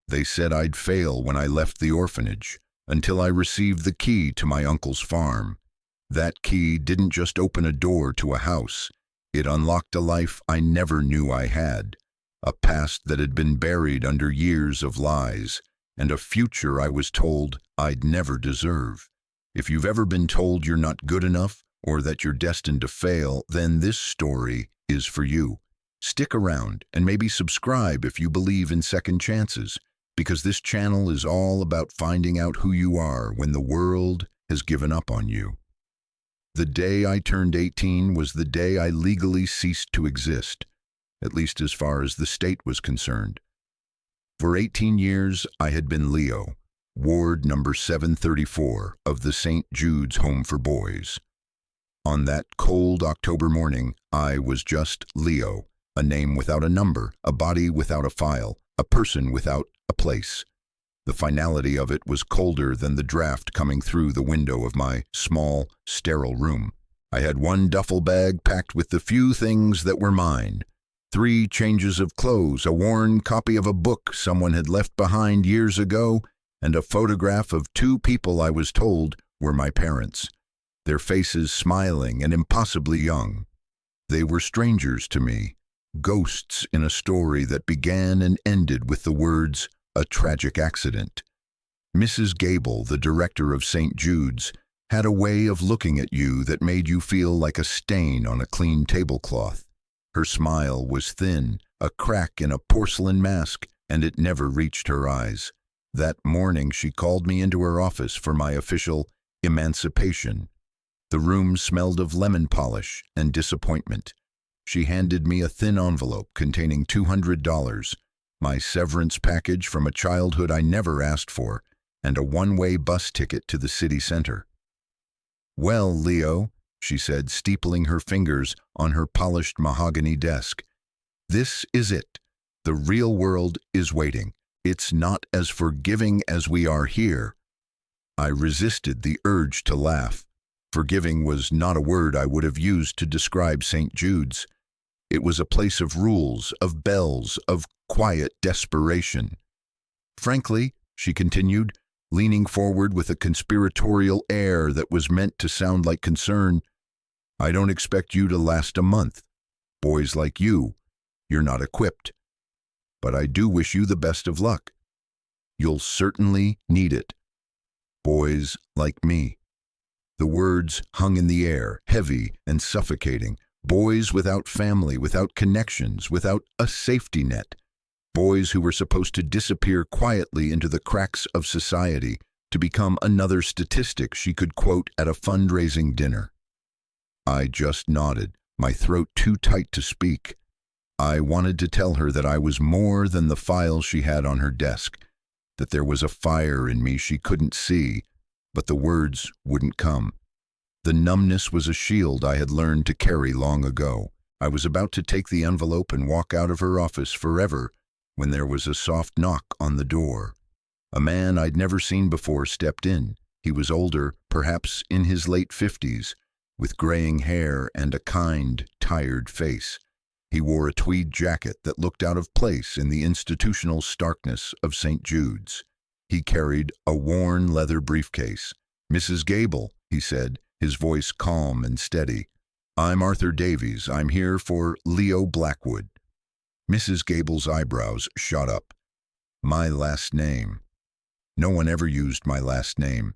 They said I'd fail when I left the orphanage, until I received the key to my uncle's farm. That key didn't just open a door to a house. It unlocked a life I never knew I had, a past that had been buried under years of lies, and a future I was told I'd never deserve. If you've ever been told you're not good enough or that you're destined to fail, then this story is for you. Stick around and maybe subscribe if you believe in second chances, because this channel is all about finding out who you are when the world has given up on you. The day I turned 18 was the day I legally ceased to exist, at least as far as the state was concerned. For 18 years, I had been Leo, ward number 734 of the St. Jude's Home for Boys. On that cold October morning, I was just Leo, a name without a number, a body without a file, a person without a place. The finality of it was colder than the draft coming through the window of my small, sterile room. I had one duffel bag packed with the few things that were mine. 3 changes of clothes, a worn copy of a book someone had left behind years ago, and a photograph of 2 people I was told were my parents, their faces smiling and impossibly young. They were strangers to me, ghosts in a story that began and ended with the words, "A tragic accident." Mrs. Gable, the director of St. Jude's, had a way of looking at you that made you feel like a stain on a clean tablecloth. Her smile was thin, a crack in a porcelain mask, and it never reached her eyes. That morning she called me into her office for my official emancipation. The room smelled of lemon polish and disappointment. She handed me a thin envelope containing $200, my severance package from a childhood I never asked for, and a one-way bus ticket to the city center. "Well, Leo," she said, steepling her fingers on her polished mahogany desk, "this is it. The real world is waiting. It's not as forgiving as we are here." I resisted the urge to laugh. Forgiving was not a word I would have used to describe St. Jude's. It was a place of rules, of bells, of quiet desperation. "Frankly," she continued, leaning forward with a conspiratorial air that was meant to sound like concern, "I don't expect you to last a month. Boys like you're not equipped. But I do wish you the best of luck. You'll certainly need it. Boys like me." The words hung in the air, heavy and suffocating. Boys without family, without connections, without a safety net. Boys who were supposed to disappear quietly into the cracks of society, to become another statistic she could quote at a fundraising dinner. I just nodded, my throat too tight to speak. I wanted to tell her that I was more than the file she had on her desk, that there was a fire in me she couldn't see, but the words wouldn't come. The numbness was a shield I had learned to carry long ago. I was about to take the envelope and walk out of her office forever when there was a soft knock on the door. A man I'd never seen before stepped in. He was older, perhaps in his late 50s, with graying hair and a kind, tired face. He wore a tweed jacket that looked out of place in the institutional starkness of St. Jude's. He carried a worn leather briefcase. "Mrs. Gable," he said, his voice calm and steady. "I'm Arthur Davies. I'm here for Leo Blackwood." Mrs. Gable's eyebrows shot up. My last name. No one ever used my last name.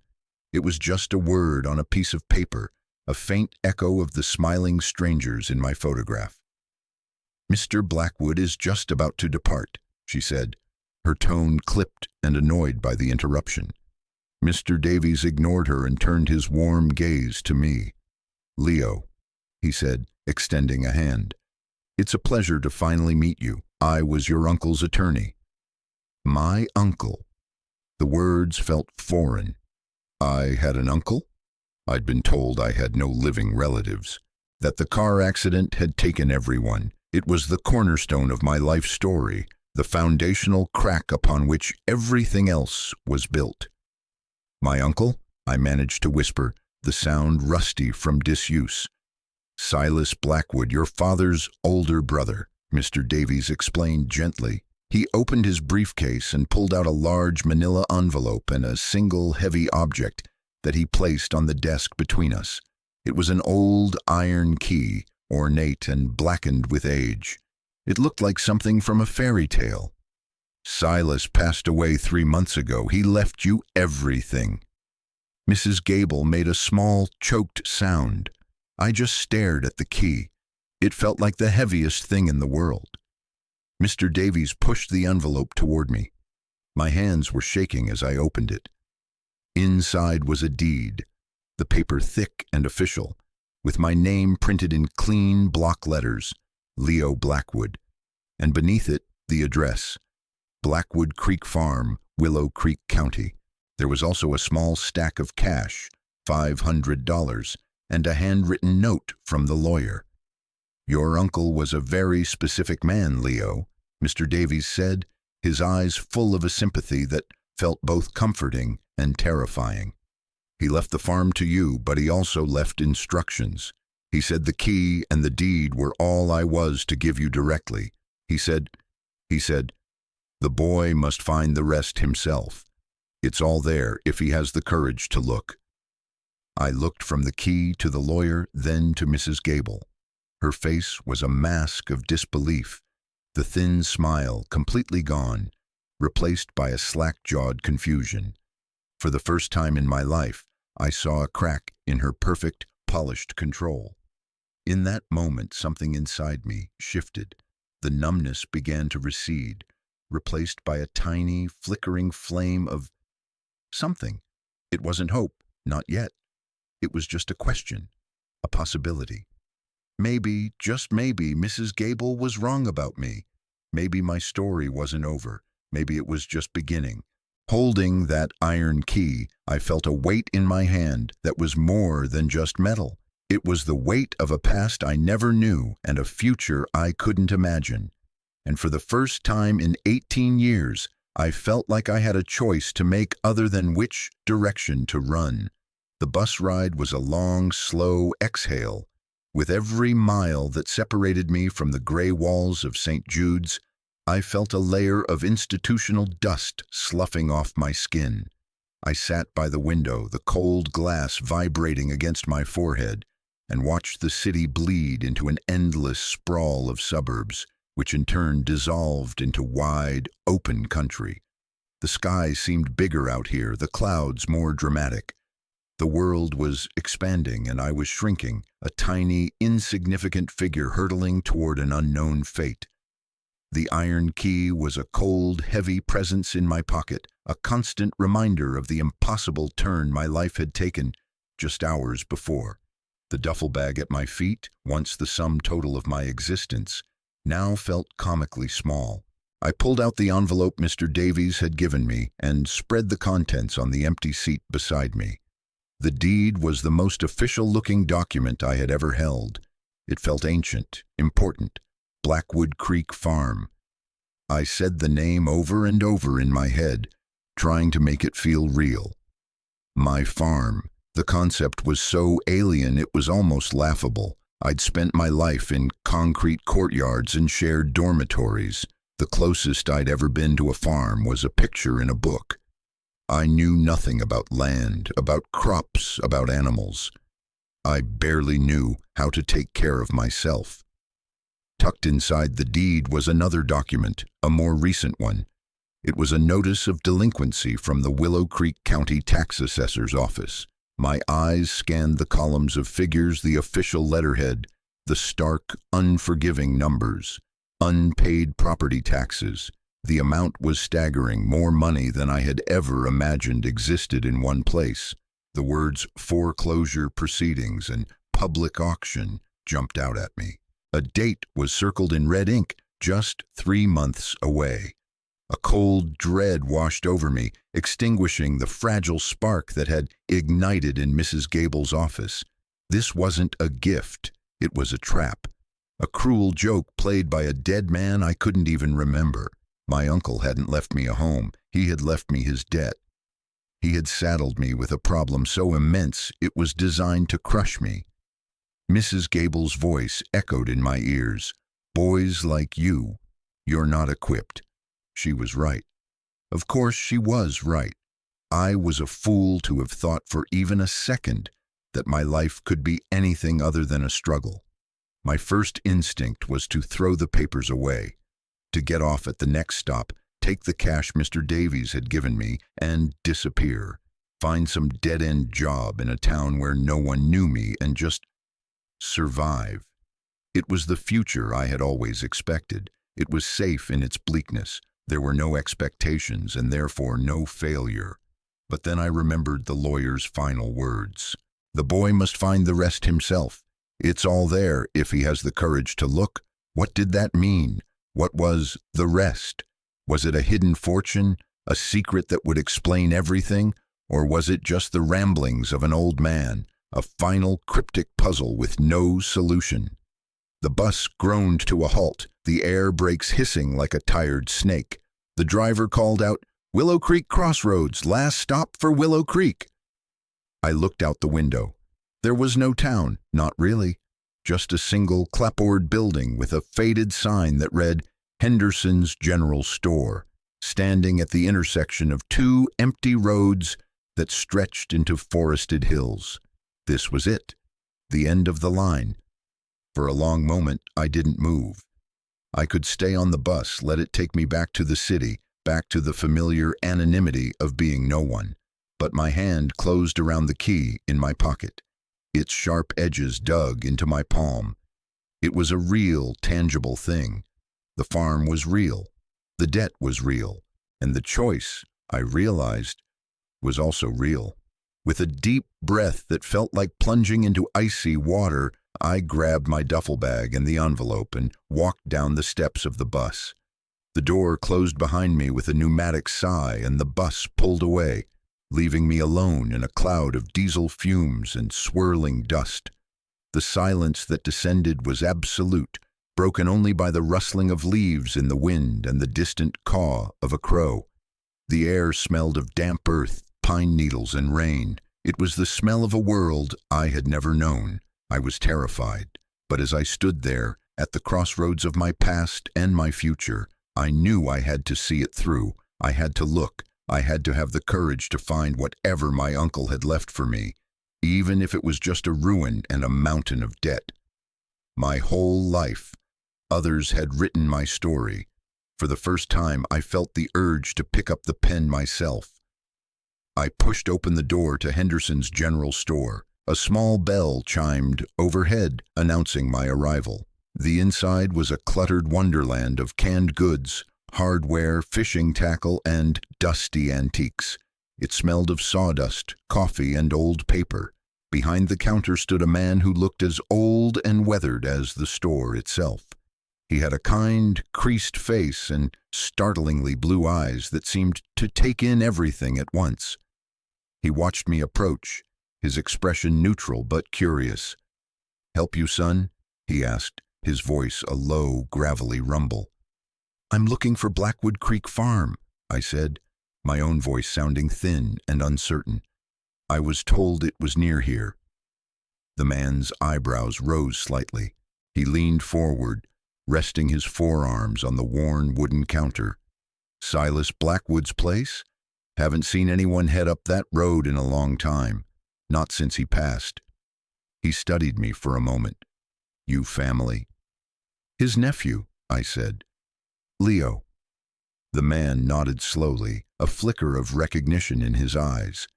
It was just a word on a piece of paper, a faint echo of the smiling strangers in my photograph. "Mr. Blackwood is just about to depart," she said, her tone clipped and annoyed by the interruption. Mr. Davies ignored her and turned his warm gaze to me. "Leo," he said, extending a hand. "It's a pleasure to finally meet you. I was your uncle's attorney." My uncle. The words felt foreign. I had an uncle? I'd been told I had no living relatives, that the car accident had taken everyone. It was the cornerstone of my life story, the foundational crack upon which everything else was built. "My uncle?" I managed to whisper, the sound rusty from disuse. "Silas Blackwood, your father's older brother," Mr. Davies explained gently. He opened his briefcase and pulled out a large manila envelope and a single heavy object that he placed on the desk between us. It was an old iron key, ornate and blackened with age. It looked like something from a fairy tale. "Silas passed away 3 months ago. He left you everything." Mrs. Gable made a small, choked sound. I just stared at the key. It felt like the heaviest thing in the world. Mr. Davies pushed the envelope toward me. My hands were shaking as I opened it. Inside was a deed, the paper thick and official, with my name printed in clean block letters, Leo Blackwood, and beneath it the address, Blackwood Creek Farm, Willow Creek County. There was also a small stack of cash, $500, and a handwritten note from the lawyer. "Your uncle was a very specific man, Leo," Mr. Davies said, his eyes full of a sympathy that felt both comforting and terrifying. "He left the farm to you, but he also left instructions. He said the key and the deed were all I was to give you directly. He said, the boy must find the rest himself. It's all there if he has the courage to look." I looked from the key to the lawyer, then to Mrs. Gable. Her face was a mask of disbelief, the thin smile completely gone, replaced by a slack-jawed confusion. For the first time in my life, I saw a crack in her perfect, polished control. In that moment, something inside me shifted. The numbness began to recede, replaced by a tiny, flickering flame of something. It wasn't hope, not yet. It was just a question, a possibility. Maybe, just maybe, Mrs. Gable was wrong about me. Maybe my story wasn't over. Maybe it was just beginning. Holding that iron key, I felt a weight in my hand that was more than just metal. It was the weight of a past I never knew and a future I couldn't imagine. And for the first time in 18 years, I felt like I had a choice to make other than which direction to run. The bus ride was a long, slow exhale. With every mile that separated me from the gray walls of St. Jude's, I felt a layer of institutional dust sloughing off my skin. I sat by the window, the cold glass vibrating against my forehead, and watched the city bleed into an endless sprawl of suburbs, which in turn dissolved into wide, open country. The sky seemed bigger out here, the clouds more dramatic. The world was expanding and I was shrinking, a tiny, insignificant figure hurtling toward an unknown fate. The iron key was a cold, heavy presence in my pocket, a constant reminder of the impossible turn my life had taken just hours before. The duffel bag at my feet, once the sum total of my existence, now felt comically small. I pulled out the envelope Mr. Davies had given me and spread the contents on the empty seat beside me. The deed was the most official-looking document I had ever held. It felt ancient, important. Blackwood Creek Farm. I said the name over and over in my head, trying to make it feel real. My farm. The concept was so alien it was almost laughable. I'd spent my life in concrete courtyards and shared dormitories. The closest I'd ever been to a farm was a picture in a book. I knew nothing about land, about crops, about animals. I barely knew how to take care of myself. Tucked inside the deed was another document, a more recent one. It was a notice of delinquency from the Willow Creek County Tax Assessor's office. My eyes scanned the columns of figures, the official letterhead, the stark, unforgiving numbers. Unpaid property taxes. The amount was staggering, more money than I had ever imagined existed in one place. The words foreclosure proceedings and public auction jumped out at me. A date was circled in red ink, just 3 months away. A cold dread washed over me, extinguishing the fragile spark that had ignited in Mrs. Gable's office. This wasn't a gift, it was a trap. A cruel joke played by a dead man I couldn't even remember. My uncle hadn't left me a home, he had left me his debt. He had saddled me with a problem so immense it was designed to crush me. Mrs. Gable's voice echoed in my ears. "Boys like you, you're not equipped. She was right. Of course, she was right. I was a fool to have thought for even a second that my life could be anything other than a struggle. My first instinct was to throw the papers away, to get off at the next stop, take the cash Mr. Davies had given me, and disappear. Find some dead-end job in a town where no one knew me and just survive. It was the future I had always expected. It was safe in its bleakness. There were no expectations and therefore no failure. But then I remembered the lawyer's final words. The boy must find the rest himself. It's all there if he has the courage to look. What did that mean? What was the rest? Was it a hidden fortune, a secret that would explain everything? Or was it just the ramblings of an old man, a final cryptic puzzle with no solution? The bus groaned to a halt, the air brakes hissing like a tired snake. The driver called out, "Willow Creek Crossroads, last stop for Willow Creek." I looked out the window. There was no town, not really. Just a single clapboard building with a faded sign that read, Henderson's General Store, standing at the intersection of two empty roads that stretched into forested hills. This was it, the end of the line. For a long moment, I didn't move. I could stay on the bus, let it take me back to the city, back to the familiar anonymity of being no one. But my hand closed around the key in my pocket. Its sharp edges dug into my palm. It was a real, tangible thing. The farm was real. The debt was real. And the choice, I realized, was also real. With a deep breath that felt like plunging into icy water, I grabbed my duffel bag and the envelope and walked down the steps of the bus. The door closed behind me with a pneumatic sigh and the bus pulled away, leaving me alone in a cloud of diesel fumes and swirling dust. The silence that descended was absolute, broken only by the rustling of leaves in the wind and the distant caw of a crow. The air smelled of damp earth, pine needles, and rain. It was the smell of a world I had never known. I was terrified, but as I stood there, at the crossroads of my past and my future, I knew I had to see it through. I had to look. I had to have the courage to find whatever my uncle had left for me, even if it was just a ruin and a mountain of debt. My whole life, others had written my story. For the first time, I felt the urge to pick up the pen myself. I pushed open the door to Henderson's General Store. A small bell chimed overhead, announcing my arrival. The inside was a cluttered wonderland of canned goods, hardware, fishing tackle, and dusty antiques. It smelled of sawdust, coffee, and old paper. Behind the counter stood a man who looked as old and weathered as the store itself. He had a kind, creased face and startlingly blue eyes that seemed to take in everything at once. He watched me approach, his expression neutral but curious. "Help you, son?" he asked, his voice a low, gravelly rumble. "I'm looking for Blackwood Creek Farm," I said, my own voice sounding thin and uncertain. "I was told it was near here." The man's eyebrows rose slightly. He leaned forward, resting his forearms on the worn wooden counter. "Silas Blackwood's place? Haven't seen anyone head up that road in a long time. Not since he passed." He studied me for a moment. "You family?" "His nephew," I said. "Leo." The man nodded slowly, a flicker of recognition in his eyes.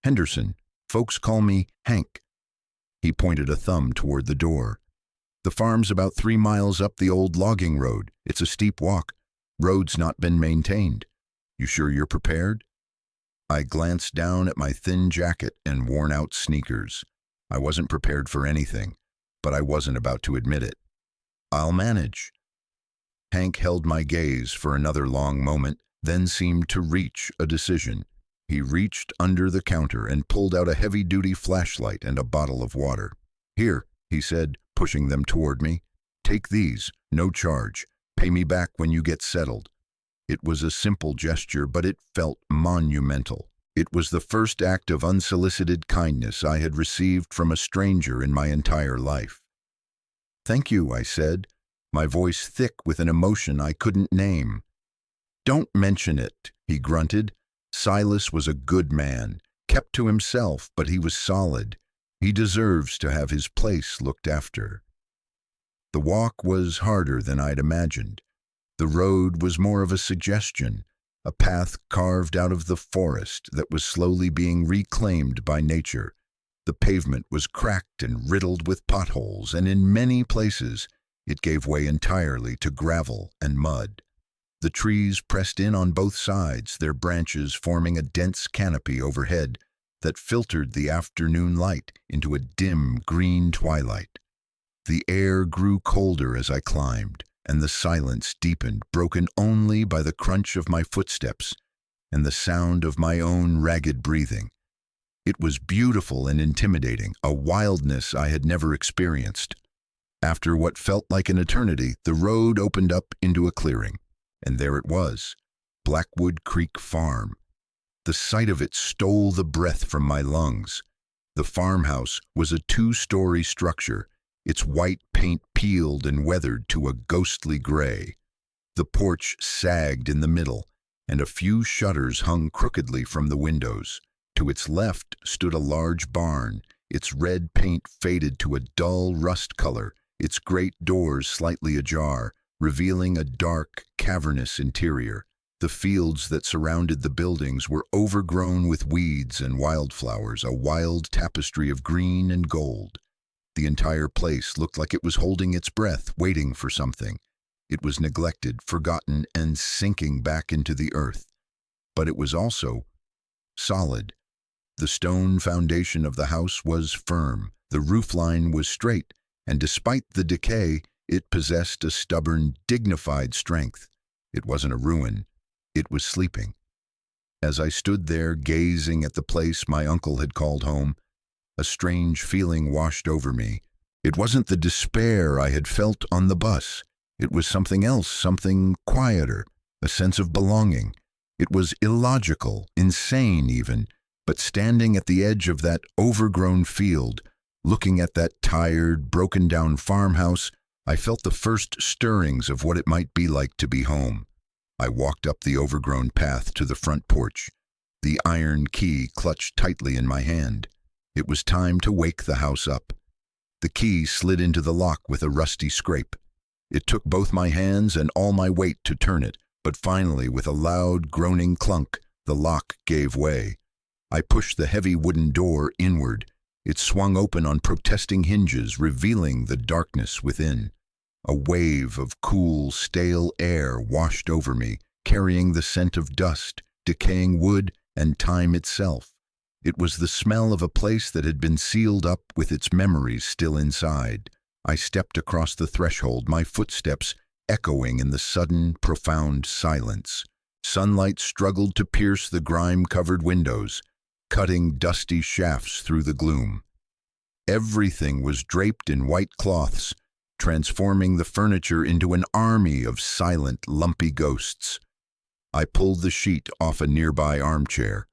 "Henderson. Folks call me Hank." He pointed a thumb toward the door. "The farm's about 3 miles up the old logging road. It's a steep walk. Road's not been maintained. You sure you're prepared?" I glanced down at my thin jacket and worn-out sneakers. I wasn't prepared for anything, but I wasn't about to admit it. "I'll manage." Hank held my gaze for another long moment, then seemed to reach a decision. He reached under the counter and pulled out a heavy-duty flashlight and a bottle of water. "Here," he said, pushing them toward me. "Take these, no charge. Pay me back when you get settled." It was a simple gesture, but it felt monumental. It was the first act of unsolicited kindness I had received from a stranger in my entire life. "Thank you," I said, my voice thick with an emotion I couldn't name. "Don't mention it," he grunted. Silas was a good man, kept to himself, but he was solid. He deserves to have his place looked after. The walk was harder than I'd imagined. The road was more of a suggestion, a path carved out of the forest that was slowly being reclaimed by nature. The pavement was cracked and riddled with potholes, and in many places it gave way entirely to gravel and mud. The trees pressed in on both sides, their branches forming a dense canopy overhead that filtered the afternoon light into a dim green twilight. The air grew colder as I climbed, and the silence deepened, broken only by the crunch of my footsteps and the sound of my own ragged breathing. It was beautiful and intimidating, a wildness I had never experienced. After what felt like an eternity, the road opened up into a clearing, and there it was, Blackwood Creek Farm. The sight of it stole the breath from my lungs. The farmhouse was a two-story structure, its white paint peeled and weathered to a ghostly gray. The porch sagged in the middle, and a few shutters hung crookedly from the windows. To its left stood a large barn, its red paint faded to a dull rust color, its great doors slightly ajar, revealing a dark, cavernous interior. The fields that surrounded the buildings were overgrown with weeds and wildflowers, a wild tapestry of green and gold. The entire place looked like it was holding its breath, waiting for something. It was neglected, forgotten, and sinking back into the earth. But it was also solid. The stone foundation of the house was firm, the roofline was straight, and despite the decay, it possessed a stubborn, dignified strength. It wasn't a ruin. It was sleeping. As I stood there gazing at the place my uncle had called home, a strange feeling washed over me. It wasn't the despair I had felt on the bus. It was something else, something quieter, a sense of belonging. It was illogical, insane even, but standing at the edge of that overgrown field, looking at that tired, broken-down farmhouse, I felt the first stirrings of what it might be like to be home. I walked up the overgrown path to the front porch, the iron key clutched tightly in my hand. It was time to wake the house up. The key slid into the lock with a rusty scrape. It took both my hands and all my weight to turn it, but finally, with a loud, groaning clunk, the lock gave way. I pushed the heavy wooden door inward. It swung open on protesting hinges, revealing the darkness within. A wave of cool, stale air washed over me, carrying the scent of dust, decaying wood, and time itself. It was the smell of a place that had been sealed up with its memories still inside. I stepped across the threshold, my footsteps echoing in the sudden, profound silence. Sunlight struggled to pierce the grime-covered windows, cutting dusty shafts through the gloom. Everything was draped in white cloths, transforming the furniture into an army of silent, lumpy ghosts. I pulled the sheet off a nearby armchair.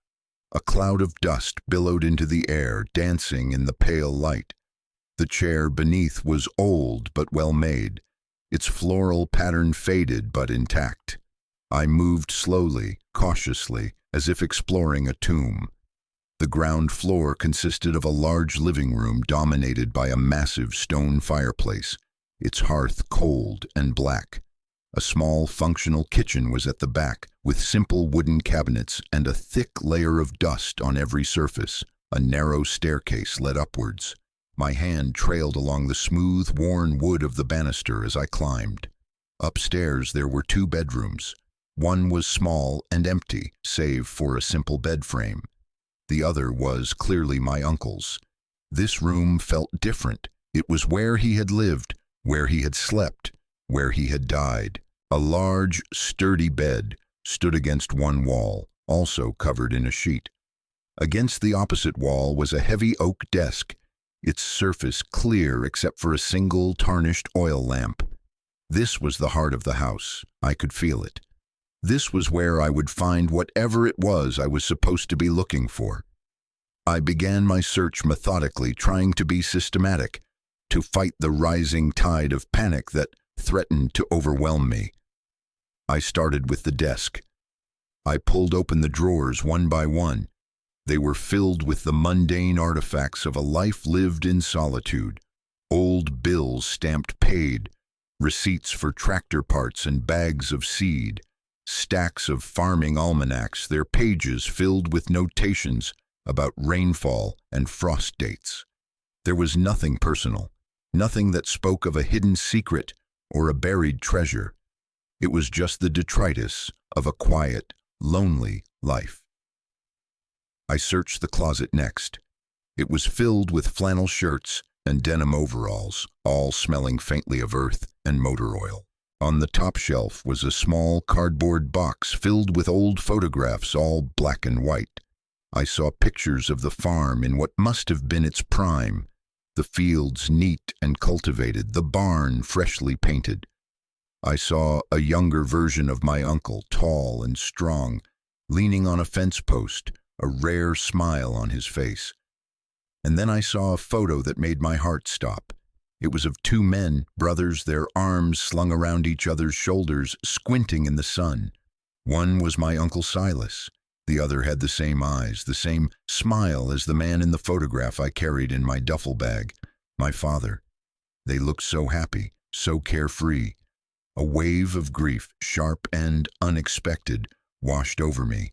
A cloud of dust billowed into the air, dancing in the pale light. The chair beneath was old but well made, its floral pattern faded but intact. I moved slowly, cautiously, as if exploring a tomb. The ground floor consisted of a large living room dominated by a massive stone fireplace, its hearth cold and black. A small, functional kitchen was at the back, with simple wooden cabinets and a thick layer of dust on every surface. A narrow staircase led upwards. My hand trailed along the smooth, worn wood of the banister as I climbed. Upstairs there were two bedrooms. One was small and empty, save for a simple bed frame. The other was clearly my uncle's. This room felt different. It was where he had lived, where he had slept, where he had died. A large, sturdy bed stood against one wall, also covered in a sheet. Against the opposite wall was a heavy oak desk, its surface clear except for a single tarnished oil lamp. This was the heart of the house. I could feel it. This was where I would find whatever it was I was supposed to be looking for. I began my search methodically, trying to be systematic, to fight the rising tide of panic that threatened to overwhelm me. I started with the desk. I pulled open the drawers one by one. They were filled with the mundane artifacts of a life lived in solitude. Old bills stamped paid, receipts for tractor parts and bags of seed, stacks of farming almanacs, their pages filled with notations about rainfall and frost dates. There was nothing personal, nothing that spoke of a hidden secret or a buried treasure. It was just the detritus of a quiet, lonely life. I searched the closet next. It was filled with flannel shirts and denim overalls, all smelling faintly of earth and motor oil. On the top shelf was a small cardboard box filled with old photographs, all black and white. I saw pictures of the farm in what must have been its prime, the fields neat and cultivated, the barn freshly painted. I saw a younger version of my uncle, tall and strong, leaning on a fence post, a rare smile on his face. And then I saw a photo that made my heart stop. It was of two men, brothers, their arms slung around each other's shoulders, squinting in the sun. One was my Uncle Silas. The other had the same eyes, the same smile as the man in the photograph I carried in my duffel bag, my father. They looked so happy, so carefree. A wave of grief, sharp and unexpected, washed over me.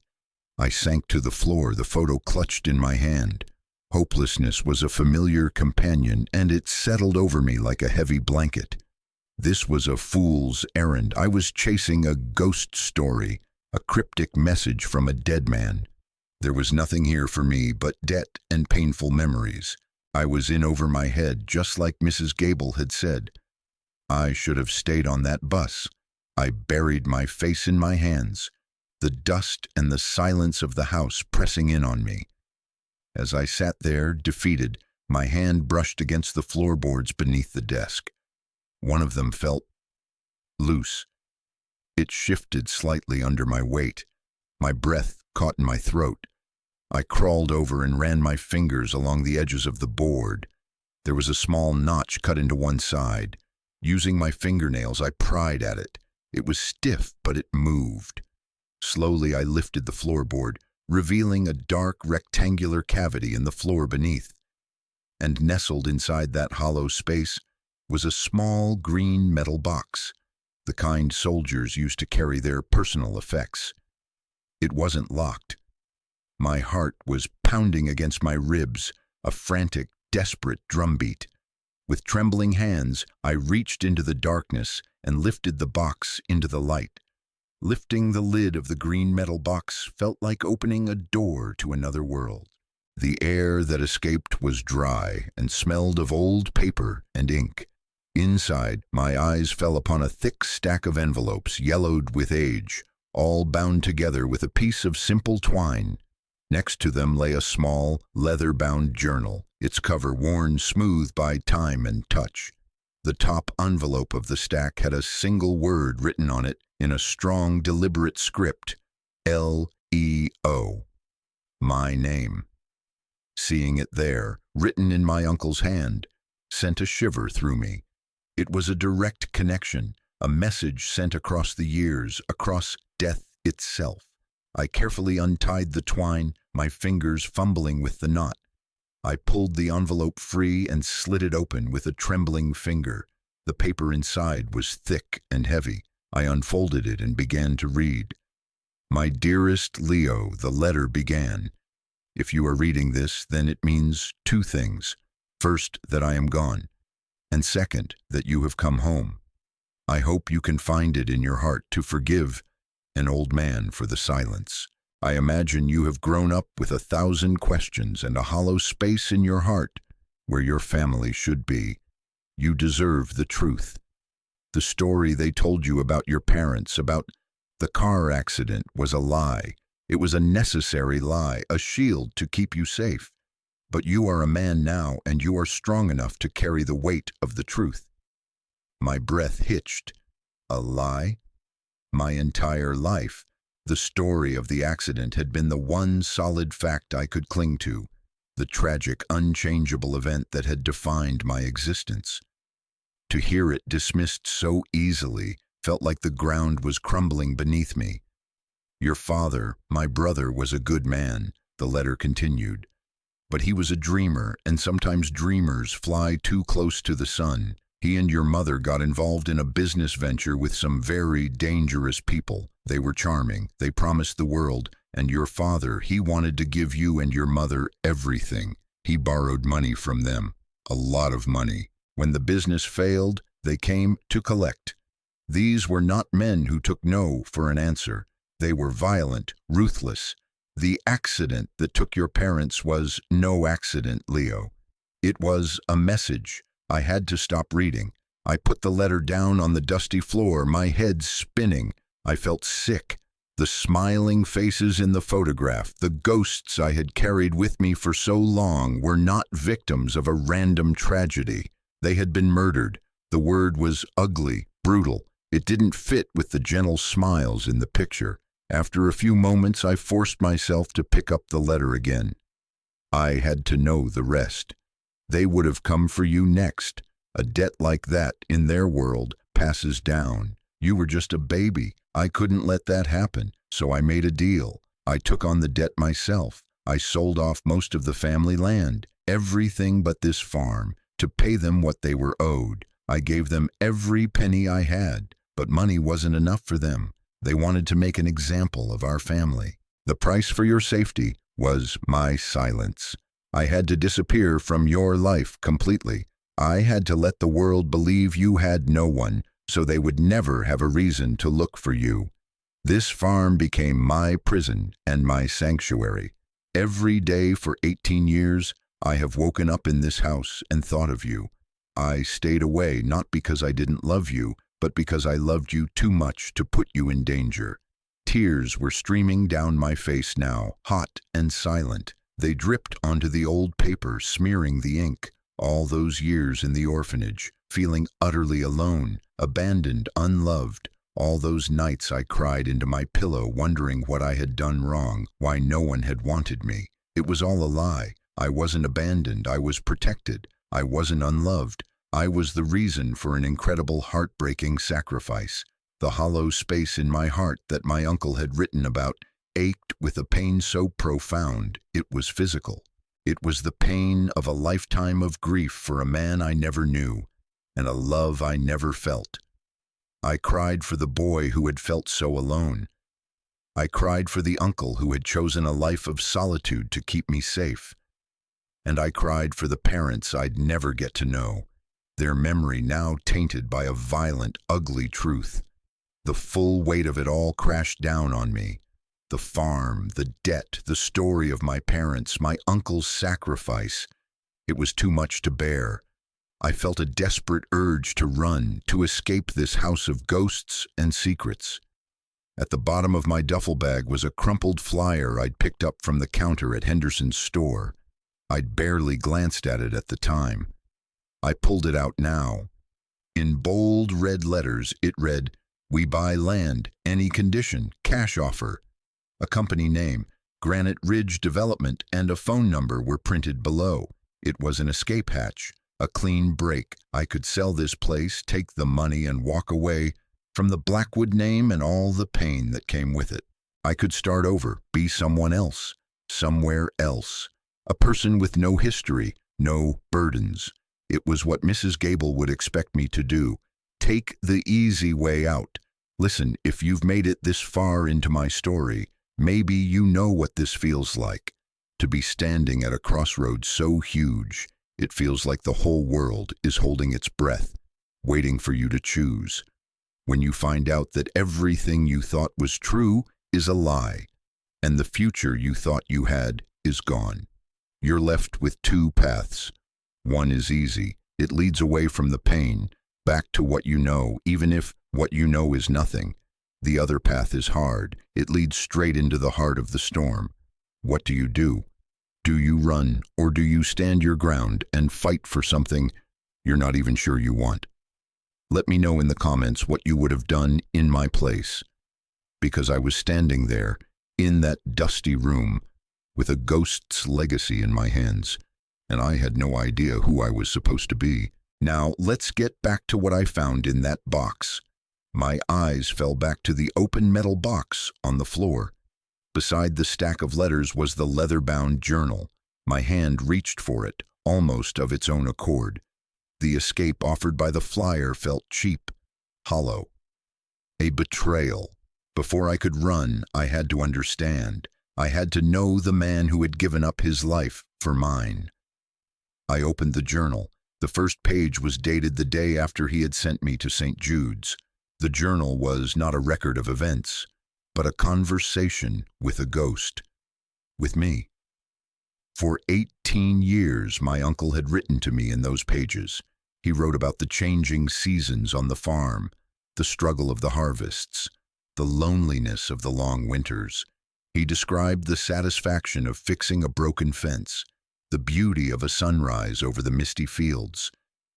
I sank to the floor, the photo clutched in my hand. Hopelessness was a familiar companion, and it settled over me like a heavy blanket. This was a fool's errand. I was chasing a ghost story, a cryptic message from a dead man. There was nothing here for me but debt and painful memories. I was in over my head, just like Mrs. Gable had said. I should have stayed on that bus. I buried my face in my hands, the dust and the silence of the house pressing in on me. As I sat there, defeated, my hand brushed against the floorboards beneath the desk. One of them felt loose. It shifted slightly under my weight. My breath caught in my throat. I crawled over and ran my fingers along the edges of the board. There was a small notch cut into one side. Using my fingernails, I pried at it. It was stiff, but it moved. Slowly, I lifted the floorboard, revealing a dark rectangular cavity in the floor beneath. And nestled inside that hollow space was a small green metal box, the kind soldiers used to carry their personal effects. It wasn't locked. My heart was pounding against my ribs, a frantic, desperate drumbeat. With trembling hands, I reached into the darkness and lifted the box into the light. Lifting the lid of the green metal box felt like opening a door to another world. The air that escaped was dry and smelled of old paper and ink. Inside, my eyes fell upon a thick stack of envelopes, yellowed with age, all bound together with a piece of simple twine. Next to them lay a small, leather-bound journal, its cover worn smooth by time and touch. The top envelope of the stack had a single word written on it in a strong, deliberate script, L-E-O, my name. Seeing it there, written in my uncle's hand, sent a shiver through me. It was a direct connection, a message sent across the years, across death itself. I carefully untied the twine, my fingers fumbling with the knot. I pulled the envelope free and slid it open with a trembling finger. The paper inside was thick and heavy. I unfolded it and began to read. My dearest Leo, the letter began. If you are reading this, then it means two things. First, that I am gone, and second, that you have come home. I hope you can find it in your heart to forgive an old man for the silence. I imagine you have grown up with 1,000 questions and a hollow space in your heart where your family should be. You deserve the truth. The story they told you about your parents, about the car accident, was a lie. It was a necessary lie, a shield to keep you safe. But you are a man now, and you are strong enough to carry the weight of the truth. My breath hitched. A lie? My entire life, the story of the accident had been the one solid fact I could cling to, the tragic, unchangeable event that had defined my existence. To hear it dismissed so easily felt like the ground was crumbling beneath me. Your father, my brother, was a good man, the letter continued. But he was a dreamer, and sometimes dreamers fly too close to the sun. He and your mother got involved in a business venture with some very dangerous people. They were charming, they promised the world, and your father, he wanted to give you and your mother everything. He borrowed money from them, a lot of money. When the business failed, they came to collect. These were not men who took no for an answer. They were violent, ruthless. The accident that took your parents was no accident, Leo. It was a message. I had to stop reading. I put the letter down on the dusty floor, my head spinning. I felt sick. The smiling faces in the photograph, the ghosts I had carried with me for so long, were not victims of a random tragedy. They had been murdered. The word was ugly, brutal. It didn't fit with the gentle smiles in the picture. After a few moments, I forced myself to pick up the letter again. I had to know the rest. They would have come for you next. A debt like that, in their world, passes down. You were just a baby. I couldn't let that happen, so I made a deal. I took on the debt myself. I sold off most of the family land, everything but this farm, to pay them what they were owed. I gave them every penny I had, but money wasn't enough for them. They wanted to make an example of our family. The price for your safety was my silence. I had to disappear from your life completely. I had to let the world believe you had no one, so they would never have a reason to look for you. This farm became my prison and my sanctuary. Every day for 18 years, I have woken up in this house and thought of you. I stayed away not because I didn't love you, but because I loved you too much to put you in danger. Tears were streaming down my face now, hot and silent. They dripped onto the old paper, smearing the ink. All those years in the orphanage, feeling utterly alone, abandoned, unloved. All those nights I cried into my pillow, wondering what I had done wrong, why no one had wanted me. It was all a lie. I wasn't abandoned. I was protected. I wasn't unloved. I was the reason for an incredible, heartbreaking sacrifice. The hollow space in my heart that my uncle had written about ached with a pain so profound it was physical. It was the pain of a lifetime of grief for a man I never knew, and a love I never felt. I cried for the boy who had felt so alone. I cried for the uncle who had chosen a life of solitude to keep me safe. And I cried for the parents I'd never get to know, their memory now tainted by a violent, ugly truth. The full weight of it all crashed down on me. The farm, the debt, the story of my parents, my uncle's sacrifice. It was too much to bear. I felt a desperate urge to run, to escape this house of ghosts and secrets. At the bottom of my duffel bag was a crumpled flyer I'd picked up from the counter at Henderson's store. I'd barely glanced at it at the time. I pulled it out now. In bold red letters, it read, "We buy land, any condition, cash offer." A company name, Granite Ridge Development, and a phone number were printed below. It was an escape hatch, a clean break. I could sell this place, take the money, and walk away from the Blackwood name and all the pain that came with it. I could start over, be someone else, somewhere else. A person with no history, no burdens. It was what Mrs. Gable would expect me to do. Take the easy way out. Listen, if you've made it this far into my story, maybe you know what this feels like. To be standing at a crossroads so huge, it feels like the whole world is holding its breath, waiting for you to choose. When you find out that everything you thought was true is a lie, and the future you thought you had is gone. You're left with two paths. One is easy. It leads away from the pain, back to what you know, even if what you know is nothing. The other path is hard. It leads straight into the heart of the storm. What do you do? Do you run, or do you stand your ground and fight for something you're not even sure you want? Let me know in the comments what you would have done in my place, because I was standing there in that dusty room with a ghost's legacy in my hands, and I had no idea who I was supposed to be. Now, let's get back to what I found in that box. My eyes fell back to the open metal box on the floor. Beside the stack of letters was the leather-bound journal. My hand reached for it, almost of its own accord. The escape offered by the flyer felt cheap, hollow. A betrayal. Before I could run, I had to understand. I had to know the man who had given up his life for mine. I opened the journal. The first page was dated the day after he had sent me to St. Jude's. The journal was not a record of events, but a conversation with a ghost. With me. For 18 years, my uncle had written to me in those pages. He wrote about the changing seasons on the farm, the struggle of the harvests, the loneliness of the long winters. He described the satisfaction of fixing a broken fence, the beauty of a sunrise over the misty fields,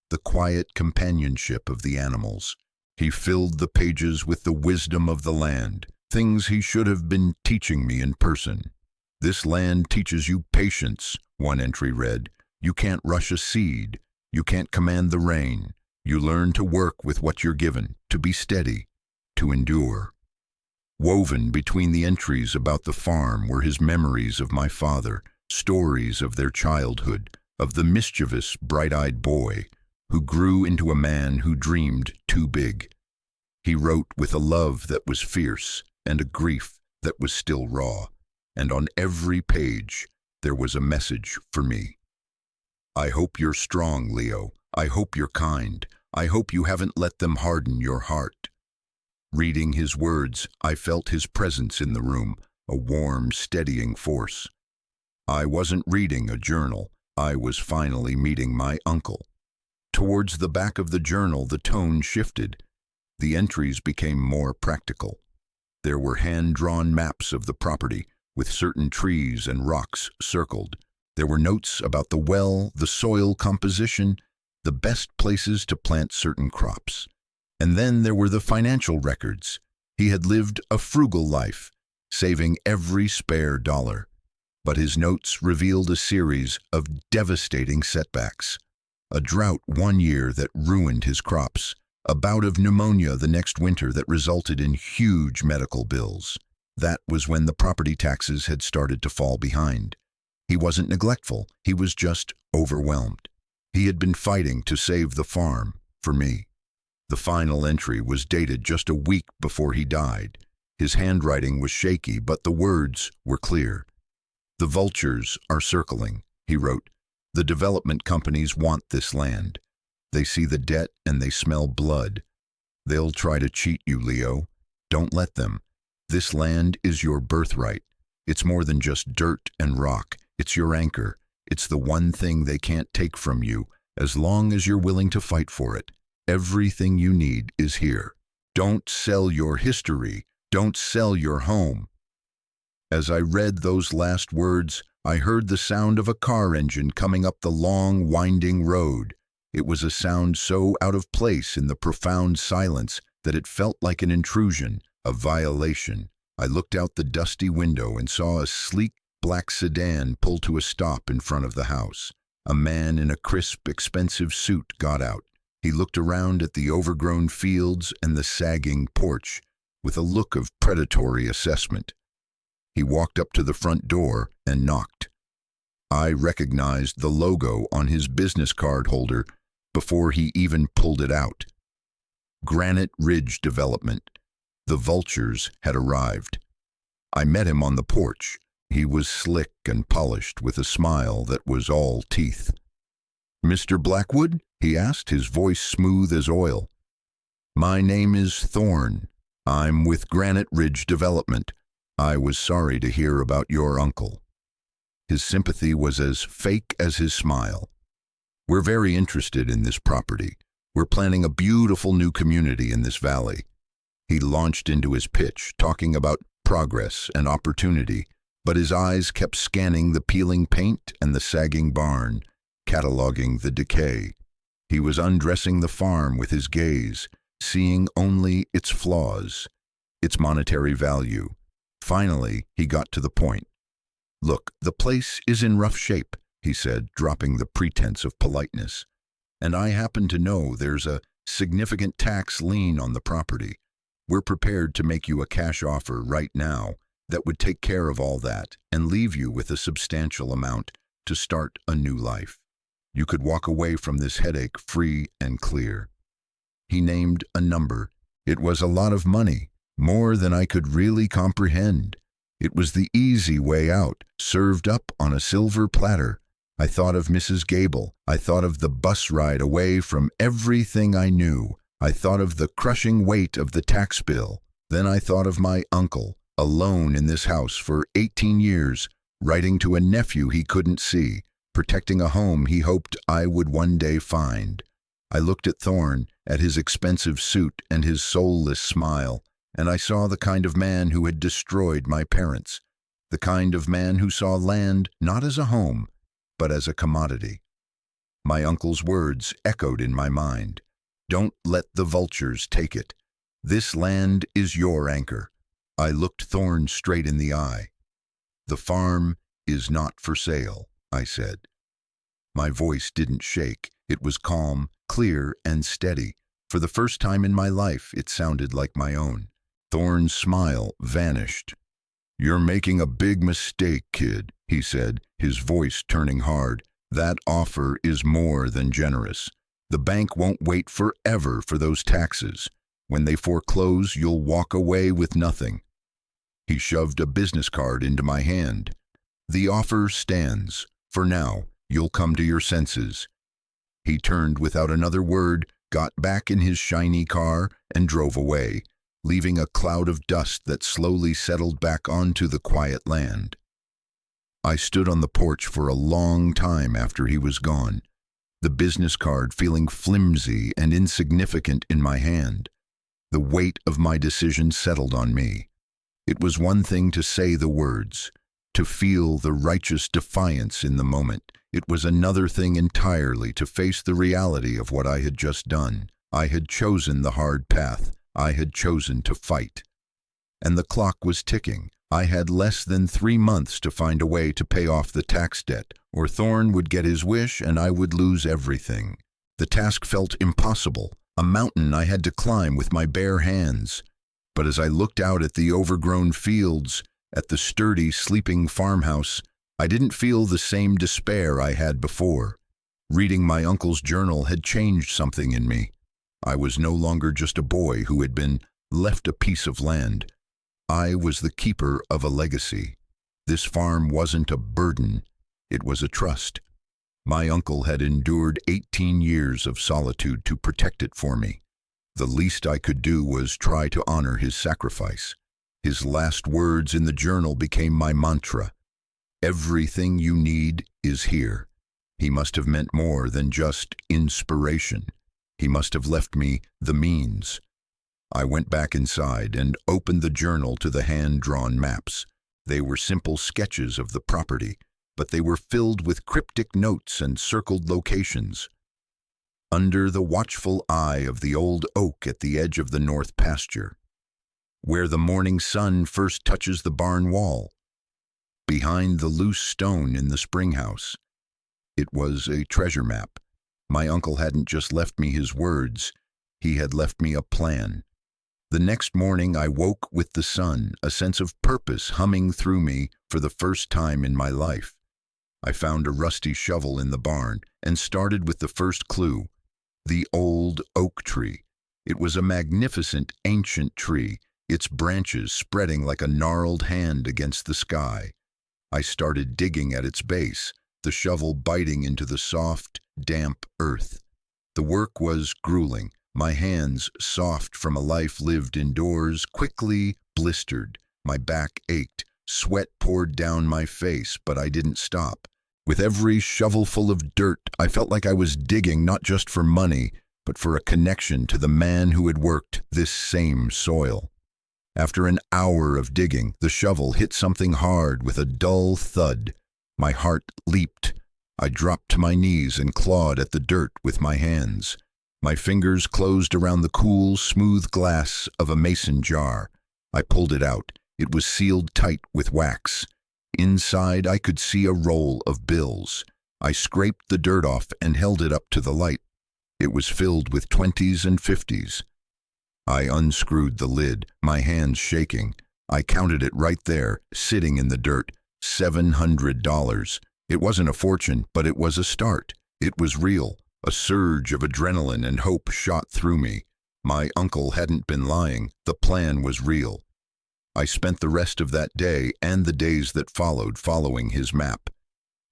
the quiet companionship of the animals. He filled the pages with the wisdom of the land, things he should have been teaching me in person. "This land teaches you patience," one entry read. "You can't rush a seed. You can't command the rain. You learn to work with what you're given, to be steady, to endure." Woven between the entries about the farm were his memories of my father, stories of their childhood, of the mischievous, bright-eyed boy who grew into a man who dreamed too big. He wrote with a love that was fierce and a grief that was still raw, and on every page there was a message for me. "I hope you're strong, Leo. I hope you're kind. I hope you haven't let them harden your heart." Reading his words, I felt his presence in the room, a warm, steadying force. I wasn't reading a journal. I was finally meeting my uncle. Towards the back of the journal, the tone shifted. The entries became more practical. There were hand-drawn maps of the property, with certain trees and rocks circled. There were notes about the well, the soil composition, the best places to plant certain crops. And then there were the financial records. He had lived a frugal life, saving every spare dollar. But his notes revealed a series of devastating setbacks. A drought one year that ruined his crops, a bout of pneumonia the next winter that resulted in huge medical bills. That was when the property taxes had started to fall behind. He wasn't neglectful, he was just overwhelmed. He had been fighting to save the farm for me. The final entry was dated just a week before he died. His handwriting was shaky, but the words were clear. "The vultures are circling," he wrote. "The development companies want this land. They see the debt and they smell blood. They'll try to cheat you, Leo. Don't let them. This land is your birthright. It's more than just dirt and rock. It's your anchor. It's the one thing they can't take from you, as long as you're willing to fight for it. Everything you need is here. Don't sell your history. Don't sell your home." As I read those last words, I heard the sound of a car engine coming up the long, winding road. It was a sound so out of place in the profound silence that it felt like an intrusion, a violation. I looked out the dusty window and saw a sleek black sedan pull to a stop in front of the house. A man in a crisp, expensive suit got out. He looked around at the overgrown fields and the sagging porch with a look of predatory assessment. He walked up to the front door and knocked. I recognized the logo on his business card holder before he even pulled it out. Granite Ridge Development. The vultures had arrived. I met him on the porch. He was slick and polished with a smile that was all teeth. "Mr. Blackwood?" he asked, his voice smooth as oil. "My name is Thorne. I'm with Granite Ridge Development. I was sorry to hear about your uncle." His sympathy was as fake as his smile. "We're very interested in this property. We're planning a beautiful new community in this valley." He launched into his pitch, talking about progress and opportunity, but his eyes kept scanning the peeling paint and the sagging barn, cataloging the decay. He was undressing the farm with his gaze, seeing only its flaws, its monetary value. Finally, he got to the point. "Look, the place is in rough shape," he said, dropping the pretense of politeness. "And I happen to know there's a significant tax lien on the property. We're prepared to make you a cash offer right now that would take care of all that and leave you with a substantial amount to start a new life. You could walk away from this headache free and clear." He named a number. It was a lot of money, more than I could really comprehend. It was the easy way out, served up on a silver platter. I thought of Mrs. Gable. I thought of the bus ride away from everything I knew. I thought of the crushing weight of the tax bill. Then I thought of my uncle, alone in this house for 18 years, writing to a nephew he couldn't see, protecting a home he hoped I would one day find. I looked at Thorne, at his expensive suit and his soulless smile, and I saw the kind of man who had destroyed my parents, the kind of man who saw land not as a home, but as a commodity. My uncle's words echoed in my mind. "Don't let the vultures take it. This land is your anchor." I looked Thorne straight in the eye. "The farm is not for sale," I said. My voice didn't shake. It was calm, clear, and steady. For the first time in my life, it sounded like my own. Thorne's smile vanished. "You're making a big mistake, kid," he said, his voice turning hard. "That offer is more than generous. The bank won't wait forever for those taxes. When they foreclose, you'll walk away with nothing." He shoved a business card into my hand. "The offer stands. For now, you'll come to your senses." He turned without another word, got back in his shiny car, and drove away, leaving a cloud of dust that slowly settled back onto the quiet land. I stood on the porch for a long time after he was gone, the business card feeling flimsy and insignificant in my hand. The weight of my decision settled on me. It was one thing to say the words, to feel the righteous defiance in the moment. It was another thing entirely to face the reality of what I had just done. I had chosen the hard path. I had chosen to fight. And the clock was ticking. I had less than 3 months to find a way to pay off the tax debt, or Thorne would get his wish and I would lose everything. The task felt impossible, a mountain I had to climb with my bare hands. But as I looked out at the overgrown fields, at the sturdy, sleeping farmhouse, I didn't feel the same despair I had before. Reading my uncle's journal had changed something in me. I was no longer just a boy who had been left a piece of land. I was the keeper of a legacy. This farm wasn't a burden, it was a trust. My uncle had endured 18 years of solitude to protect it for me. The least I could do was try to honor his sacrifice. His last words in the journal became my mantra. "Everything you need is here." He must have meant more than just inspiration. He must have left me the means. I went back inside and opened the journal to the hand-drawn maps. They were simple sketches of the property, but they were filled with cryptic notes and circled locations. Under the watchful eye of the old oak at the edge of the north pasture, where the morning sun first touches the barn wall, behind the loose stone in the spring house. It was a treasure map. My uncle hadn't just left me his words, he had left me a plan. The next morning I woke with the sun, a sense of purpose humming through me for the first time in my life. I found a rusty shovel in the barn and started with the first clue, the old oak tree. It was a magnificent, ancient tree, its branches spreading like a gnarled hand against the sky. I started digging at its base, the shovel biting into the soft, damp earth. The work was grueling. My hands, soft from a life lived indoors, quickly blistered. My back ached. Sweat poured down my face, but I didn't stop. With every shovelful of dirt, I felt like I was digging not just for money, but for a connection to the man who had worked this same soil. After an hour of digging, the shovel hit something hard with a dull thud. My heart leaped. I dropped to my knees and clawed at the dirt with my hands. My fingers closed around the cool, smooth glass of a mason jar. I pulled it out. It was sealed tight with wax. Inside, I could see a roll of bills. I scraped the dirt off and held it up to the light. It was filled with 20s and 50s. I unscrewed the lid, my hands shaking. I counted it right there, sitting in the dirt. $700. It wasn't a fortune, but it was a start. It was real. A surge of adrenaline and hope shot through me. My uncle hadn't been lying. The plan was real. I spent the rest of that day and the days that followed following his map.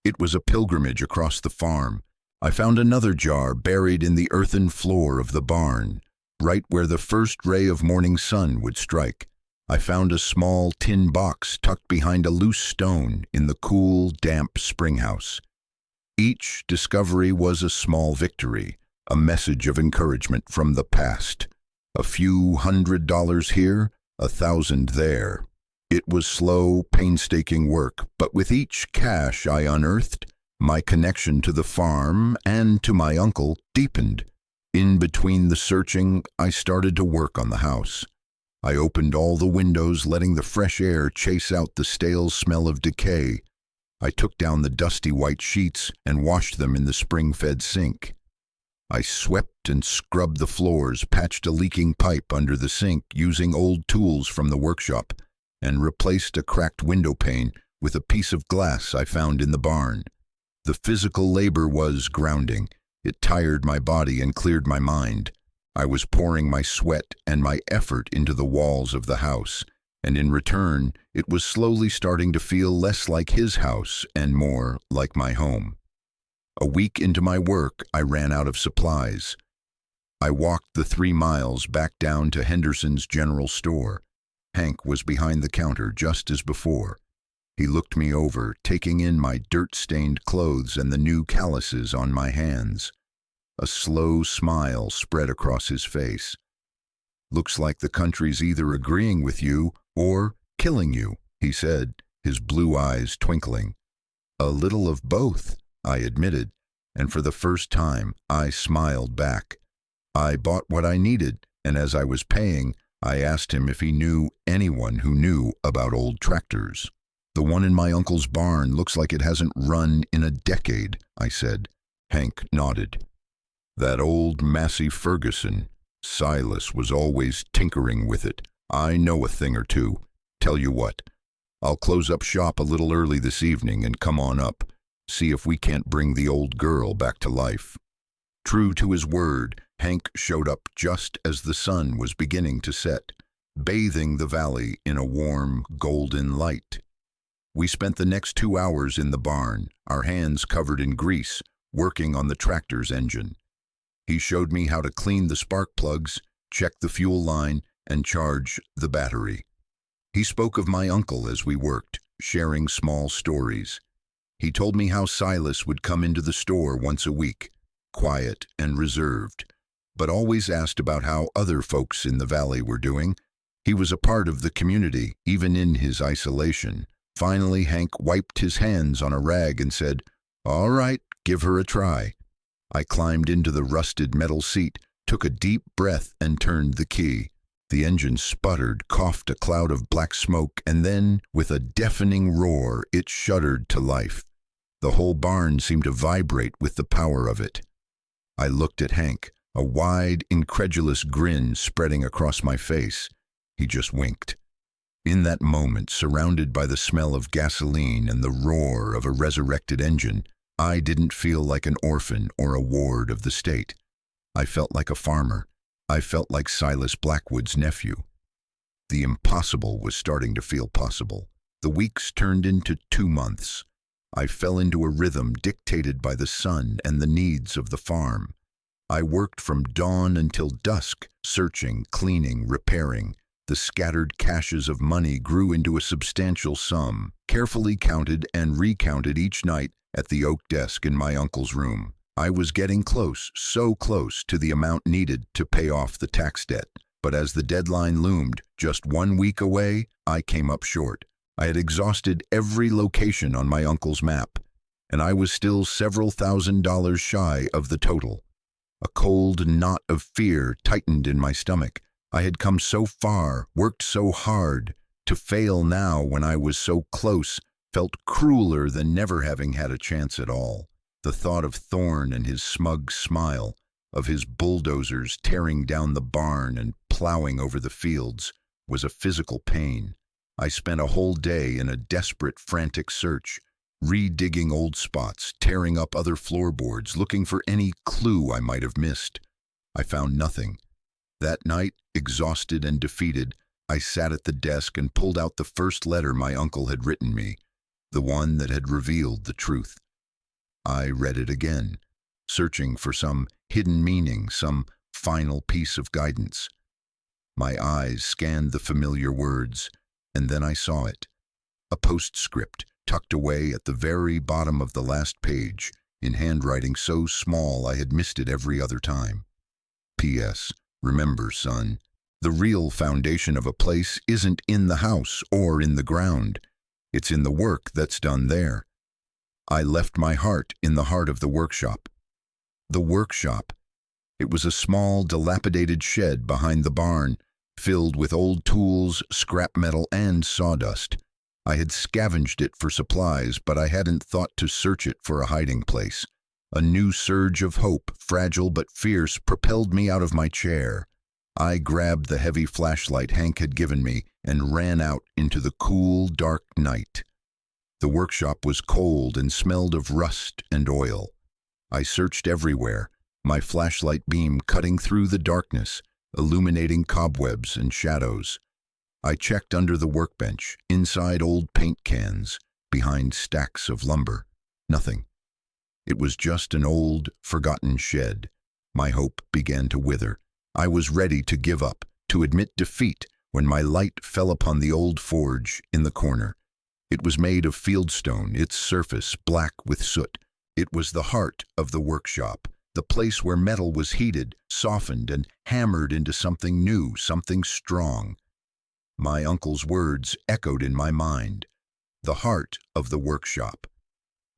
It was a pilgrimage across the farm. I found another jar buried in the earthen floor of the barn, right where the first ray of morning sun would strike. I found a small tin box tucked behind a loose stone in the cool, damp spring house. Each discovery was a small victory, a message of encouragement from the past. A few $100 here, 1,000 there. It was slow, painstaking work, but with each cache I unearthed, my connection to the farm and to my uncle deepened. In between the searching, I started to work on the house. I opened all the windows, letting the fresh air chase out the stale smell of decay. I took down the dusty white sheets and washed them in the spring-fed sink. I swept and scrubbed the floors, patched a leaking pipe under the sink using old tools from the workshop, and replaced a cracked window pane with a piece of glass I found in the barn. The physical labor was grounding. It tired my body and cleared my mind. I was pouring my sweat and my effort into the walls of the house, and in return, it was slowly starting to feel less like his house and more like my home. A week into my work, I ran out of supplies. I walked the 3 miles back down to Henderson's general store. Hank was behind the counter just as before. He looked me over, taking in my dirt-stained clothes and the new calluses on my hands. A slow smile spread across his face. "Looks like the country's either agreeing with you or killing you," he said, his blue eyes twinkling. "A little of both," I admitted, and for the first time I smiled back. I bought what I needed, and as I was paying, I asked him if he knew anyone who knew about old tractors. "The one in my uncle's barn looks like it hasn't run in a decade," I said. Hank nodded. "That old Massey Ferguson. Silas was always tinkering with it. I know a thing or two. Tell you what, I'll close up shop a little early this evening and come on up, see if we can't bring the old girl back to life." True to his word, Hank showed up just as the sun was beginning to set, bathing the valley in a warm, golden light. We spent the next 2 hours in the barn, our hands covered in grease, working on the tractor's engine. He showed me how to clean the spark plugs, check the fuel line, and charge the battery. He spoke of my uncle as we worked, sharing small stories. He told me how Silas would come into the store once a week, quiet and reserved, but always asked about how other folks in the valley were doing. He was a part of the community, even in his isolation. Finally, Hank wiped his hands on a rag and said, "All right, give her a try." I climbed into the rusted metal seat, took a deep breath, and turned the key. The engine sputtered, coughed a cloud of black smoke, and then, with a deafening roar, it shuddered to life. The whole barn seemed to vibrate with the power of it. I looked at Hank, a wide, incredulous grin spreading across my face. He just winked. In that moment, surrounded by the smell of gasoline and the roar of a resurrected engine, I didn't feel like an orphan or a ward of the state. I felt like a farmer. I felt like Silas Blackwood's nephew. The impossible was starting to feel possible. The weeks turned into 2 months. I fell into a rhythm dictated by the sun and the needs of the farm. I worked from dawn until dusk, searching, cleaning, repairing. The scattered caches of money grew into a substantial sum, carefully counted and recounted each night at the oak desk in my uncle's room. I was getting close, so close to the amount needed to pay off the tax debt. But as the deadline loomed, just 1 week away, I came up short. I had exhausted every location on my uncle's map, and I was still several $1,000s shy of the total. A cold knot of fear tightened in my stomach. I had come so far, worked so hard. To fail now when I was so close felt crueler than never having had a chance at all. The thought of Thorne and his smug smile, of his bulldozers tearing down the barn and plowing over the fields was a physical pain. I spent a whole day in a desperate, frantic search, re-digging old spots, tearing up other floorboards, looking for any clue I might have missed. I found nothing. That night, exhausted and defeated, I sat at the desk and pulled out the first letter my uncle had written me, the one that had revealed the truth. I read it again, searching for some hidden meaning, some final piece of guidance. My eyes scanned the familiar words, and then I saw it. A postscript tucked away at the very bottom of the last page, in handwriting so small I had missed it every other time. P.S. Remember, son, the real foundation of a place isn't in the house or in the ground. It's in the work that's done there. I left my heart in the heart of the workshop. The workshop. It was a small, dilapidated shed behind the barn, filled with old tools, scrap metal, and sawdust. I had scavenged it for supplies, but I hadn't thought to search it for a hiding place. A new surge of hope, fragile but fierce, propelled me out of my chair. I grabbed the heavy flashlight Hank had given me and ran out into the cool, dark night. The workshop was cold and smelled of rust and oil. I searched everywhere, my flashlight beam cutting through the darkness, illuminating cobwebs and shadows. I checked under the workbench, inside old paint cans, behind stacks of lumber. Nothing. It was just an old, forgotten shed. My hope began to wither. I was ready to give up, to admit defeat, when my light fell upon the old forge in the corner. It was made of fieldstone, its surface black with soot. It was the heart of the workshop, the place where metal was heated, softened, and hammered into something new, something strong. My uncle's words echoed in my mind. The heart of the workshop.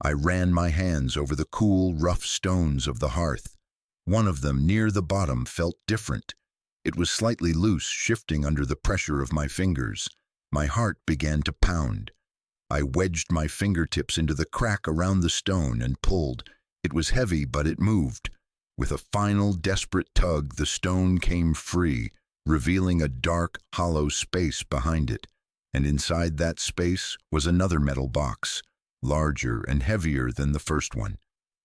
I ran my hands over the cool, rough stones of the hearth. One of them, near the bottom, felt different. It was slightly loose, shifting under the pressure of my fingers. My heart began to pound. I wedged my fingertips into the crack around the stone and pulled. It was heavy, but it moved. With a final, desperate tug, the stone came free, revealing a dark, hollow space behind it. And inside that space was another metal box, larger and heavier than the first one.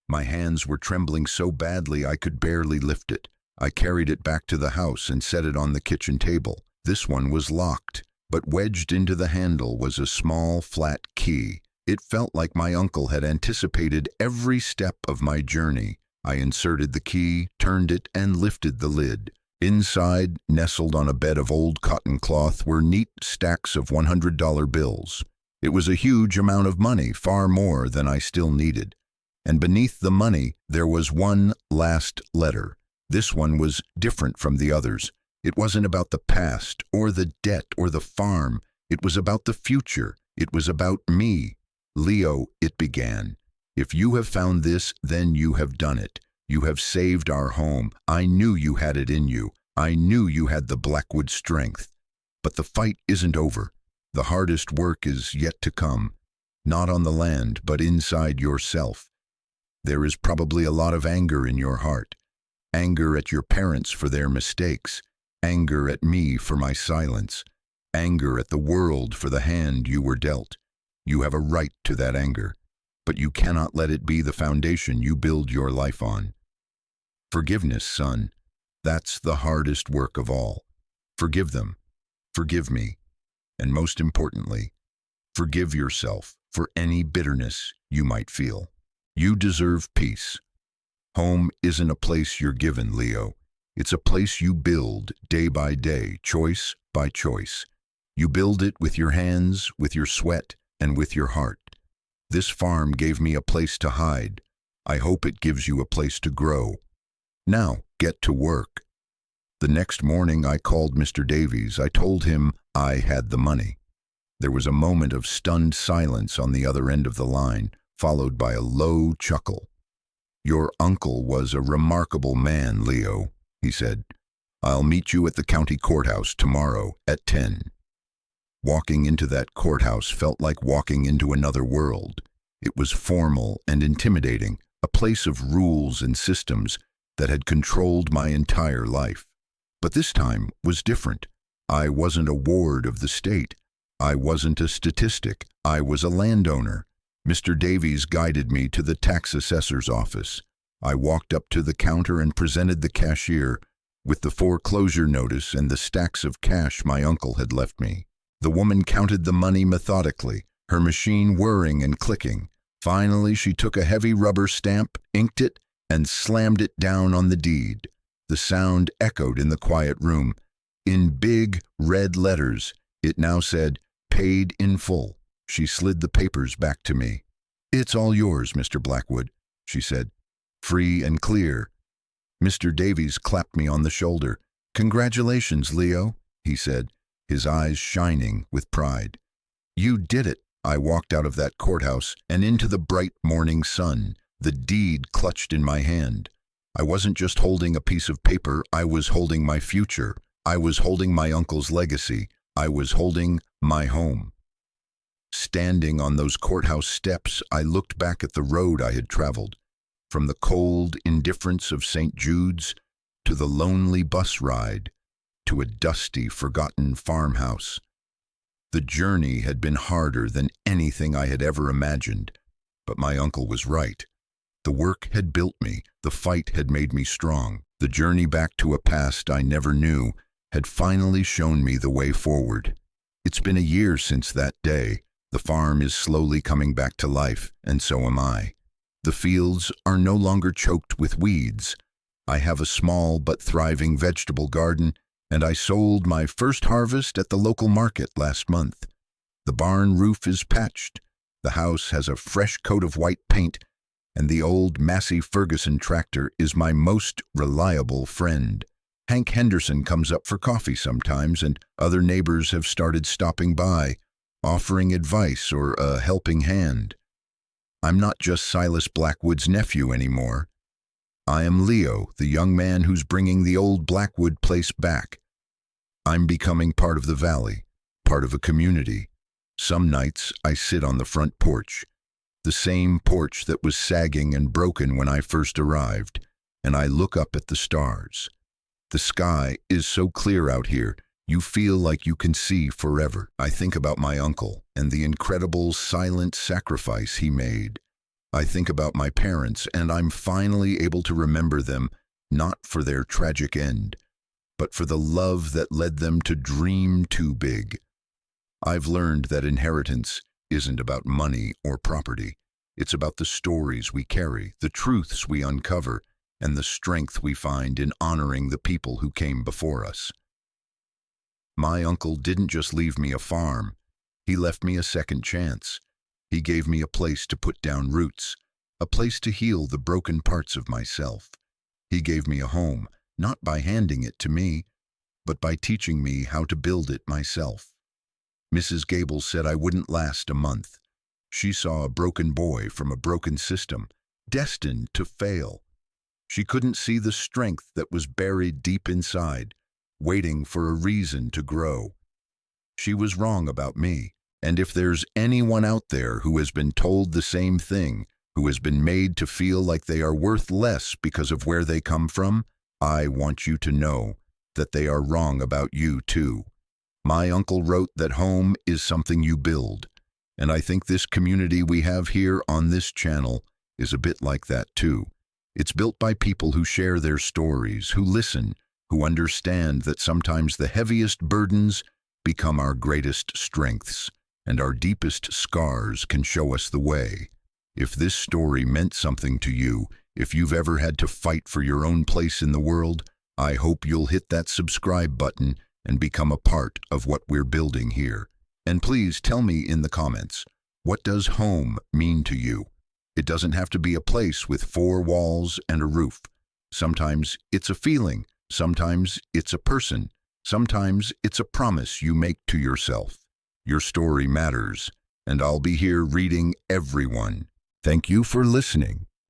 My hands were trembling so badly I could barely lift it. I carried it back to the house and set it on the kitchen table. This one was locked, but wedged into the handle was a small, flat key. It felt like my uncle had anticipated every step of my journey. I inserted the key, turned it, and lifted the lid. Inside, nestled on a bed of old cotton cloth, were neat stacks of $100 bills. It was a huge amount of money, far more than I still needed. And beneath the money, there was one last letter. This one was different from the others. It wasn't about the past, or the debt, or the farm. It was about the future. It was about me. Leo, it began. If you have found this, then you have done it. You have saved our home. I knew you had it in you. I knew you had the Blackwood strength. But the fight isn't over. The hardest work is yet to come. Not on the land, but inside yourself. There is probably a lot of anger in your heart. Anger at your parents for their mistakes. Anger at me for my silence. Anger at the world for the hand you were dealt. You have a right to that anger, but you cannot let it be the foundation you build your life on. Forgiveness, son, that's the hardest work of all. Forgive them. Forgive me. And most importantly, forgive yourself for any bitterness you might feel. You deserve peace. Home isn't a place you're given, Leo. It's a place you build day by day, choice by choice. You build it with your hands, with your sweat, and with your heart. This farm gave me a place to hide. I hope it gives you a place to grow. Now, get to work. The next morning I called Mr. Davies. I told him I had the money. There was a moment of stunned silence on the other end of the line, followed by a low chuckle. Your uncle was a remarkable man, Leo, he said. I'll meet you at the county courthouse tomorrow at 10. Walking into that courthouse felt like walking into another world. It was formal and intimidating, a place of rules and systems, that had controlled my entire life. But this time was different. I wasn't a ward of the state. I wasn't a statistic. I was a landowner. Mr. Davies guided me to the tax assessor's office. I walked up to the counter and presented the cashier with the foreclosure notice and the stacks of cash my uncle had left me. The woman counted the money methodically, her machine whirring and clicking. Finally, she took a heavy rubber stamp, inked it, and slammed it down on the deed. The sound echoed in the quiet room. In big, red letters, it now said, "Paid in full." She slid the papers back to me. "It's all yours, Mr. Blackwood," she said. "Free and clear." Mr. Davies clapped me on the shoulder. "Congratulations, Leo," he said, his eyes shining with pride. "You did it." I walked out of that courthouse and into the bright morning sun, the deed clutched in my hand. I wasn't just holding a piece of paper, I was holding my future. I was holding my uncle's legacy. I was holding my home. Standing on those courthouse steps, I looked back at the road I had traveled, from the cold indifference of St. Jude's to the lonely bus ride to a dusty, forgotten farmhouse. The journey had been harder than anything I had ever imagined, but my uncle was right. The work had built me, the fight had made me strong. The journey back to a past I never knew had finally shown me the way forward. It's been a year since that day. The farm is slowly coming back to life, and so am I. The fields are no longer choked with weeds. I have a small but thriving vegetable garden, and I sold my first harvest at the local market last month. The barn roof is patched, the house has a fresh coat of white paint, and the old Massey Ferguson tractor is my most reliable friend. Hank Henderson comes up for coffee sometimes, and other neighbors have started stopping by, offering advice or a helping hand. I'm not just Silas Blackwood's nephew anymore. I am Leo, the young man who's bringing the old Blackwood place back. I'm becoming part of the valley, part of a community. Some nights I sit on the front porch, the same porch that was sagging and broken when I first arrived, and I look up at the stars. The sky is so clear out here, you feel like you can see forever. I think about my uncle and the incredible silent sacrifice he made. I think about my parents, and I'm finally able to remember them, not for their tragic end, but for the love that led them to dream too big. I've learned that inheritance isn't about money or property. It's about the stories we carry, the truths we uncover, and the strength we find in honoring the people who came before us. My uncle didn't just leave me a farm. He left me a second chance. He gave me a place to put down roots, a place to heal the broken parts of myself. He gave me a home, not by handing it to me, but by teaching me how to build it myself. Mrs. Gable said I wouldn't last a month. She saw a broken boy from a broken system, destined to fail. She couldn't see the strength that was buried deep inside, waiting for a reason to grow. She was wrong about me, and if there's anyone out there who has been told the same thing, who has been made to feel like they are worth less because of where they come from, I want you to know that they are wrong about you too. My uncle wrote that home is something you build, and I think this community we have here on this channel is a bit like that too. It's built by people who share their stories, who listen, who understand that sometimes the heaviest burdens become our greatest strengths, and our deepest scars can show us the way. If this story meant something to you, if you've ever had to fight for your own place in the world, I hope you'll hit that subscribe button and become a part of what we're building here. And please tell me in the comments, what does home mean to you? It doesn't have to be a place with 4 walls and a roof. Sometimes it's a feeling, sometimes it's a person, sometimes it's a promise you make to yourself. Your story matters, and I'll be here reading every one. Thank you for listening.